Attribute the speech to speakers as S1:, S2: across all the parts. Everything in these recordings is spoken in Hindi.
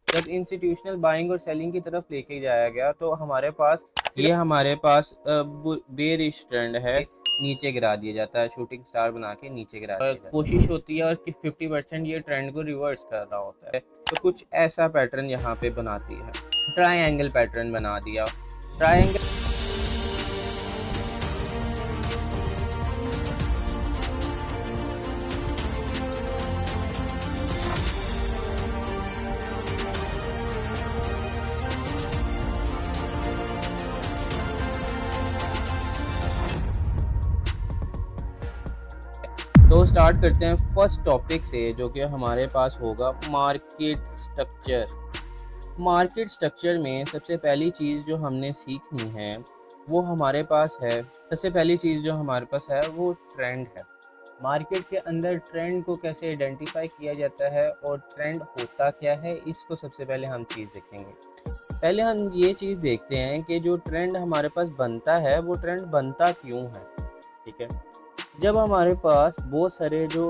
S1: जब इंस्टीट्यूशनल बाइंग और सेलिंग की तरफ लेके जाया गया तो हमारे पास बेयरिश ट्रेंड है, नीचे गिरा दिया जाता है, शूटिंग स्टार बना के नीचे गिरा दिया जाता है। कोशिश होती है और कि 50% ये ट्रेंड को रिवर्स कर रहा होता है, तो कुछ ऐसा पैटर्न यहाँ पे बनाती है, ट्रायंगल पैटर्न बना दिया। ट्रायंगल तो स्टार्ट करते हैं फर्स्ट टॉपिक से, जो कि हमारे पास होगा मार्केट स्ट्रक्चर। मार्केट स्ट्रक्चर में सबसे पहली चीज़ जो हमने सीखनी है वो हमारे पास है, सबसे पहली चीज़ जो हमारे पास है वो ट्रेंड है। मार्केट के अंदर ट्रेंड को कैसे आइडेंटिफाई किया जाता है और ट्रेंड होता क्या है, इसको सबसे पहले हम चीज़ देखेंगे। पहले हम ये चीज़ देखते हैं कि जो ट्रेंड हमारे पास बनता है वो ट्रेंड बनता क्यों है। ठीक है, जब हमारे पास बहुत सारे जो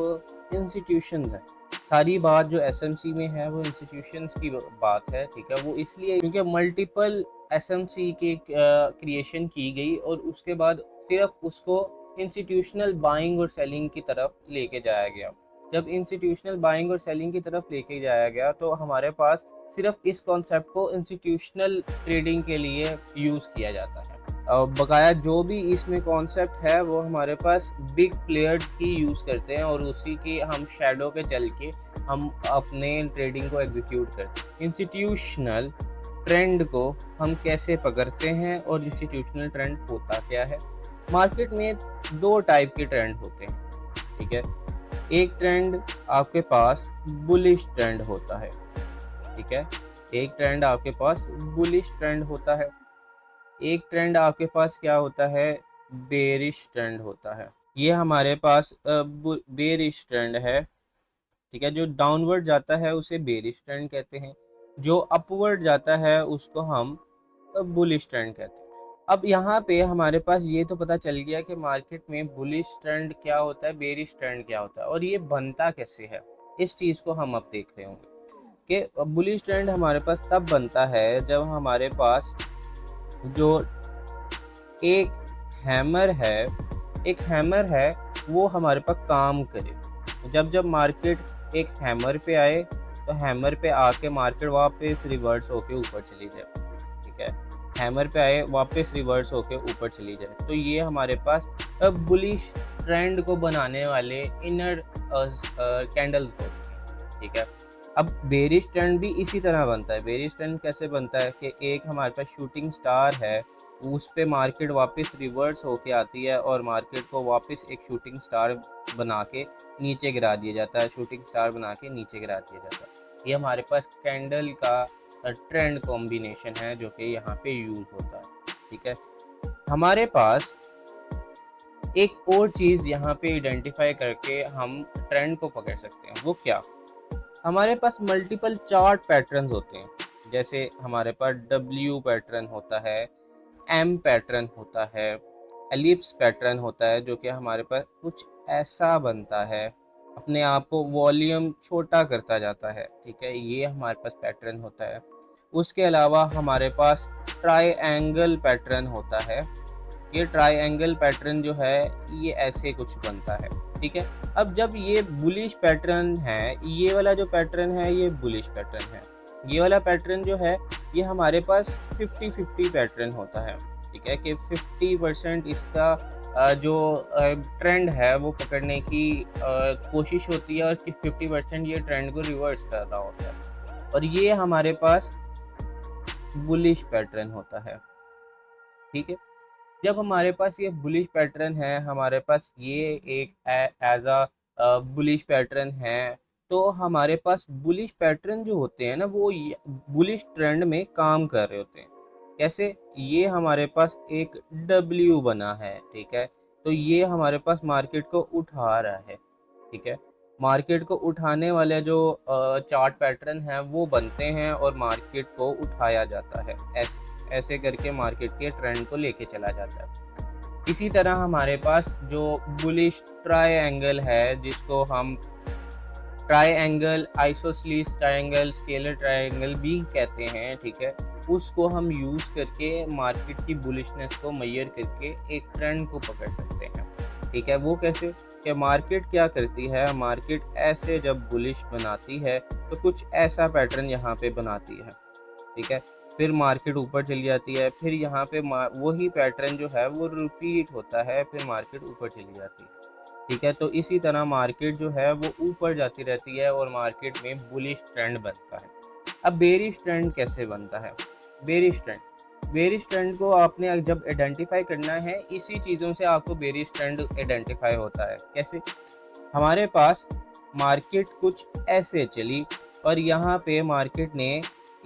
S1: इंस्टीट्यूशंस हैं, सारी बात जो एसएमसी में है वो इंस्टीट्यूशंस की बात है। ठीक है, वो इसलिए क्योंकि मल्टीपल एसएमसी की क्रिएशन की गई और उसके बाद सिर्फ उसको इंस्टीट्यूशनल बाइंग और सेलिंग की तरफ लेके जाया गया। जब इंस्टीट्यूशनल बाइंग और सेलिंग की तरफ लेके जाया गया तो हमारे पास सिर्फ इस कॉन्सेप्ट को इंस्टीट्यूशनल ट्रेडिंग के लिए यूज़ किया जाता है। बकाया जो भी इसमें कॉन्सेप्ट है वो हमारे पास बिग प्लेयर्स ही यूज़ करते हैं और उसी की हम शैडो पे चल के हम अपने ट्रेडिंग को एग्जीक्यूट करते हैं। इंस्टीट्यूशनल ट्रेंड को हम कैसे पकड़ते हैं और इंस्टीट्यूशनल ट्रेंड होता क्या है। मार्केट में दो टाइप के ट्रेंड होते हैं। ठीक है, एक ट्रेंड आपके पास बुलिश ट्रेंड होता है। ठीक है, एक ट्रेंड आपके पास बुलिश ट्रेंड होता है, एक ट्रेंड आपके पास क्या होता है, बेरिश ट्रेंड होता है। ये हमारे पास बेरिश ट्रेंड है। ठीक है, जो डाउनवर्ड जाता है उसे बेरिश ट्रेंड कहते हैं, जो अपवर्ड जाता है उसको हम बुलिश ट्रेंड कहते हैं। अब यहाँ पे हमारे पास ये तो पता चल गया कि मार्केट में बुलिश ट्रेंड क्या होता है, बेरिश ट्रेंड क्या होता है और ये बनता कैसे है। इस चीज़ को हम अब देख रहे होंगे कि बुलिश ट्रेंड हमारे पास तब बनता है जब हमारे पास जो एक हैमर है वो हमारे पास काम करे। जब जब मार्केट एक हैमर पे आए तो हैमर पे आके मार्केट वापस रिवर्स होके ऊपर चली जाए। ठीक है, हैमर पे आए वापस रिवर्स होके ऊपर चली जाए, तो ये हमारे पास बुलिश ट्रेंड को बनाने वाले इनर कैंडल्स होते हैं। ठीक है, अब बेरिश ट्रेंड भी इसी तरह बनता है। बेरिश ट्रेंड कैसे बनता है कि एक हमारे पास शूटिंग स्टार है, उस पे मार्केट वापस रिवर्स होके आती है और मार्केट को वापस एक शूटिंग स्टार बना के नीचे गिरा दिया जाता है, शूटिंग स्टार बना के नीचे गिरा दिया जाता है। ये हमारे पास कैंडल का ट्रेंड कॉम्बिनेशन है जो कि यहाँ पे यूज़ होता है। ठीक है, हमारे पास एक और चीज़ यहाँ पे आइडेंटिफाई करके हम ट्रेंड को पकड़ सकते हैं, वो क्या, हमारे पास मल्टीपल चार्ट पैटर्न्स होते हैं। जैसे हमारे पास डब्ल्यू पैटर्न होता है, एम पैटर्न होता है, एलिप्स पैटर्न होता है, जो कि हमारे पास कुछ ऐसा बनता है, अपने आप को वॉल्यूम छोटा करता जाता है। ठीक है, ये हमारे पास पैटर्न होता है। उसके अलावा हमारे पास ट्रायंगल पैटर्न होता है। ये ट्रायंगल पैटर्न जो है ये ऐसे कुछ बनता है। ठीक है, अब जब ये बुलिश पैटर्न है, ये वाला जो पैटर्न है ये बुलिश पैटर्न है, ये वाला पैटर्न जो है ये हमारे पास 50-50 पैटर्न होता है। ठीक है, कि 50% इसका जो ट्रेंड है वो पकड़ने की कोशिश होती है और कि 50% ये ट्रेंड को रिवर्स कर रहा होता है, और ये हमारे पास बुलिश पैटर्न होता है। ठीक है, जब हमारे पास ये बुलिश पैटर्न है, हमारे पास ये एक एज अ बुलिश पैटर्न है, तो हमारे पास बुलिश पैटर्न जो होते हैं ना वो बुलिश ट्रेंड में काम कर रहे होते हैं। कैसे, ये हमारे पास एक डब्ल्यू बना है। ठीक है, तो ये हमारे पास मार्केट को उठा रहा है। ठीक है, मार्केट को उठाने वाले जो चार्ट पैटर्न हैं वो बनते हैं और मार्केट को उठाया जाता है। ऐसे करके मार्केट के ट्रेंड को लेके चला जाता है। इसी तरह हमारे पास जो बुलिश ट्रायंगल है, जिसको हम triangle, isosceles triangle, scalar triangle भी कहते हैं, ठीक है। उसको हम यूज़ करके मार्केट की बुलिशनेस को मेजर करके एक ट्रेंड को पकड़ सकते हैं, ठीक है। वो कैसे कि मार्केट क्या करती है, मार्केट ऐसे जब बुलिश बनाती है तो कुछ ऐसा पैटर्न यहाँ पे बनाती है, ठीक है। फिर मार्केट ऊपर चली जाती है, फिर यहाँ पे वही पैटर्न जो है वो रिपीट होता है, फिर मार्केट ऊपर चली जाती है, ठीक है। तो इसी तरह मार्केट जो है वो ऊपर जाती रहती है और मार्केट में बुलिश ट्रेंड बनता है। अब बेरिश ट्रेंड कैसे बनता है? बेरिश ट्रेंड को आपने जब आइडेंटिफाई करना है, इसी चीज़ों से आपको बेरिश ट्रेंड आइडेंटिफाई होता है। कैसे? हमारे पास मार्केट कुछ ऐसे चली और यहाँ पे मार्केट ने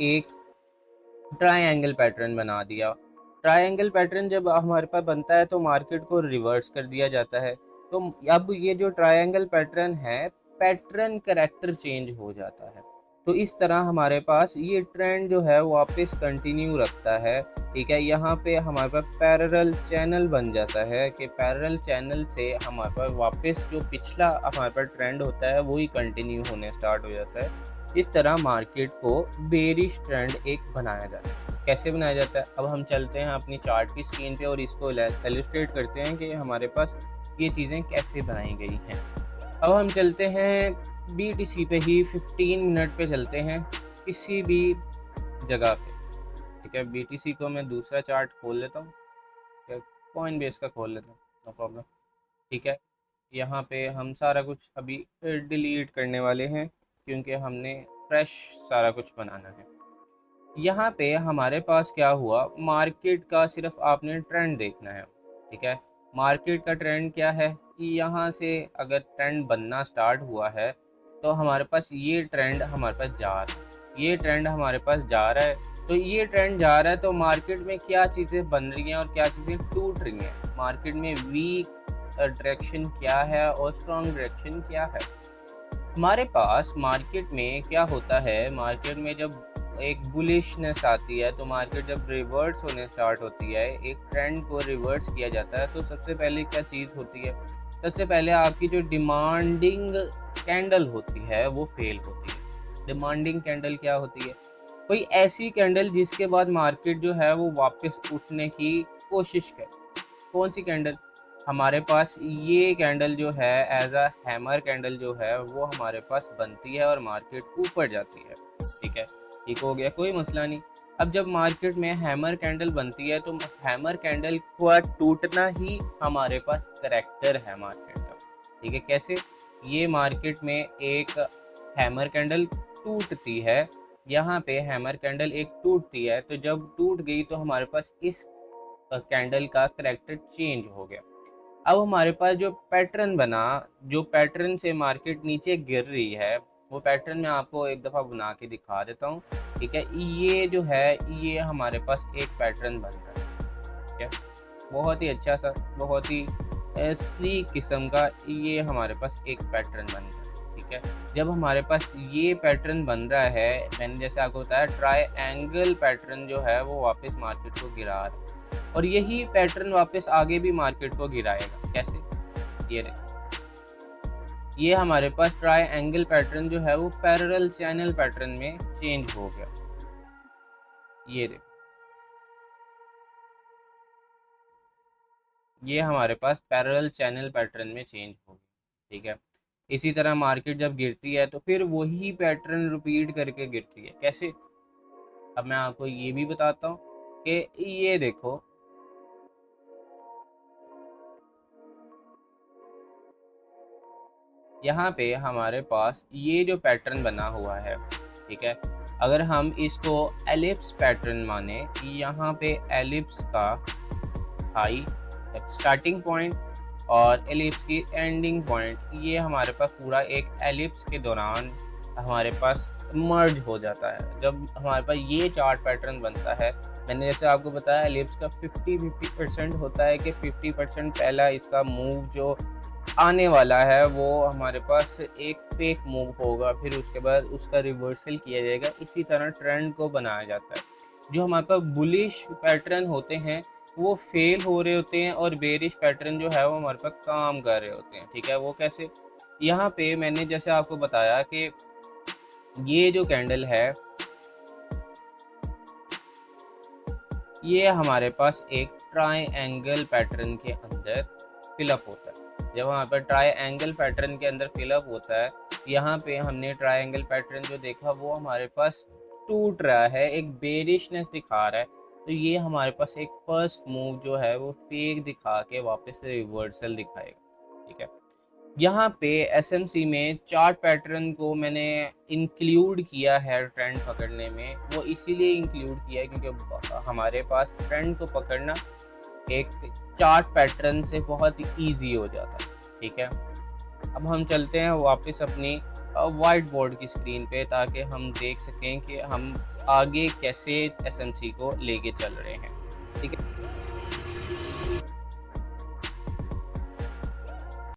S1: एक ट्रायंगल पैटर्न बना दिया। ट्रायंगल पैटर्न जब हमारे पास बनता है तो मार्केट को रिवर्स कर दिया जाता है। तो अब ये जो ट्रायंगल पैटर्न है, पैटर्न करैक्टर चेंज हो जाता है। तो इस तरह हमारे पास ये ट्रेंड जो है वो वापस कंटिन्यू रखता है, ठीक है। यहाँ पे हमारे पास पैरेलल चैनल बन जाता है कि पैरेलल चैनल से हमारे पास वापस जो पिछला हमारे पास ट्रेंड होता है वही कंटिन्यू होने स्टार्ट हो जाता है। इस तरह मार्केट को बेरिश ट्रेंड एक बनाया जाता है। कैसे बनाया जाता है? अब हम चलते हैं अपनी चार्ट की स्क्रीन पे और इसको इलस्ट्रेट करते हैं कि हमारे पास ये चीज़ें कैसे बनाई गई हैं। अब हम चलते हैं BTC पे ही 15 मिनट पे चलते हैं, किसी भी जगह पे, ठीक है। BTC को मैं दूसरा चार्ट खोल लेता हूँ, कॉइन बेस का खोल लेता हूँ, नो प्रॉब्लम, ठीक है। यहाँ पे हम सारा कुछ अभी डिलीट करने वाले हैं क्योंकि हमने फ्रेश सारा कुछ बनाना है। यहाँ पे हमारे पास क्या हुआ, मार्केट का सिर्फ आपने ट्रेंड देखना है, ठीक है। मार्केट का ट्रेंड क्या है कि यहाँ से अगर ट्रेंड बनना स्टार्ट हुआ है तो हमारे पास ये ट्रेंड हमारे पास जा रहा है, ये ट्रेंड हमारे पास जा रहा है। तो ये ट्रेंड जा रहा है तो मार्केट में क्या चीज़ें बन रही हैं और क्या चीज़ें टूट रही हैं, मार्केट में वीक डायरेक्शन क्या है और स्ट्रॉन्ग डायरेक्शन क्या है। हमारे पास मार्केट में क्या होता है, मार्केट में जब एक बुलिशनेस आती है तो मार्केट जब रिवर्स होने स्टार्ट होती है, एक ट्रेंड को रिवर्स किया जाता है, तो सबसे पहले क्या चीज़ होती है, सबसे पहले आपकी जो डिमांडिंग कैंडल होती है वो फेल होती है। डिमांडिंग कैंडल क्या होती है? कोई ऐसी कैंडल जिसके बाद मार्केट जो है वो वापस उठने की कोशिश करे। कौन सी कैंडल? हमारे पास ये कैंडल जो है एज अ हैमर कैंडल जो है वो हमारे पास बनती है और मार्केट ऊपर जाती है, ठीक है। ठीक हो गया, कोई मसला नहीं। अब जब मार्केट में हैमर कैंडल बनती है तो हैमर कैंडल को टूटना ही हमारे पास करैक्टर है मार्केट का, ठीक है। कैसे? ये मार्केट में एक हैमर कैंडल टूटती है, यहाँ पे हैमर कैंडल एक टूटती है, तो जब टूट गई तो हमारे पास इस कैंडल का करैक्टर चेंज हो गया। अब हमारे पास जो पैटर्न बना, जो पैटर्न से मार्केट नीचे गिर रही है, वो पैटर्न मैं आपको एक दफ़ा बना के दिखा देता हूँ, ठीक है। ये जो है ये हमारे पास एक पैटर्न बन रहा है, ठीक है। बहुत ही अच्छा सा, बहुत ही स्लीक किस्म का ये हमारे पास एक पैटर्न बन रहा है, ठीक है। जब हमारे पास ये पैटर्न बन रहा है, मैंने जैसे आपको बताया ट्रायंगल पैटर्न जो है वो वापस मार्केट को गिरा रहा है और यही पैटर्न वापस आगे भी मार्केट को गिराएगा। कैसे? ये देखो, ये हमारे पास ट्रायंगल पैटर्न जो है वो पैरेलल चैनल पैटर्न में चेंज हो गया। ये देखो, ये हमारे पास पैरेलल चैनल पैटर्न में चेंज हो गया, ठीक है। इसी तरह मार्केट जब गिरती है तो फिर वही पैटर्न रिपीट करके गिरती है। कैसे? अब मैं आपको ये भी बताता हूँ कि ये देखो, यहाँ पे हमारे पास ये जो पैटर्न बना हुआ है, ठीक है। अगर हम इसको एलिप्स पैटर्न माने, यहाँ पे एलिप्स का हाई स्टार्टिंग पॉइंट और एलिप्स की एंडिंग पॉइंट, ये हमारे पास पूरा एक एलिप्स के दौरान हमारे पास मर्ज हो जाता है। जब हमारे पास ये चार्ट पैटर्न बनता है, मैंने जैसे आपको बताया एलिप्स का 50% होता है कि 50% पहला इसका मूव जो आने वाला है वो हमारे पास एक फेक मूव होगा, फिर उसके बाद उसका रिवर्सल किया जाएगा। इसी तरह ट्रेंड को बनाया जाता है। जो हमारे पास बुलिश पैटर्न होते हैं वो फेल हो रहे होते हैं और बेरिश पैटर्न जो है वो हमारे पास काम कर रहे होते हैं, ठीक है। वो कैसे? यहाँ पे मैंने जैसे आपको बताया कि ये जो कैंडल है, ये हमारे पास एक ट्रायंगल पैटर्न के अंदर फिलअप होता है। जब वहाँ पर ट्रायंगल पैटर्न के अंदर फिलअप होता है, यहाँ पे हमने ट्रायंगल पैटर्न जो देखा वो हमारे पास टूट रहा है, एक बेरिशनेस दिखा रहा है। तो ये हमारे पास एक फर्स्ट मूव जो है वो फेक दिखा के वापस से रिवर्सल दिखाएगा। ठीक है, यहाँ पे एसएमसी में चार्ट पैटर्न को मैंने इंक्लूड किया है ट्रेंड पकड़ने में। वो इसीलिए इंक्लूड किया है क्योंकि हमारे पास ट्रेंड को पकड़ना एक चार्ट पैटर्न से बहुत ईजी हो जाता है। ठीक है, अब हम चलते हैं वापस अपनी वाइट बोर्ड की स्क्रीन पे, ताकि हम देख सकें कि हम आगे कैसे एसएमसी को लेके चल रहे हैं। ठीक है।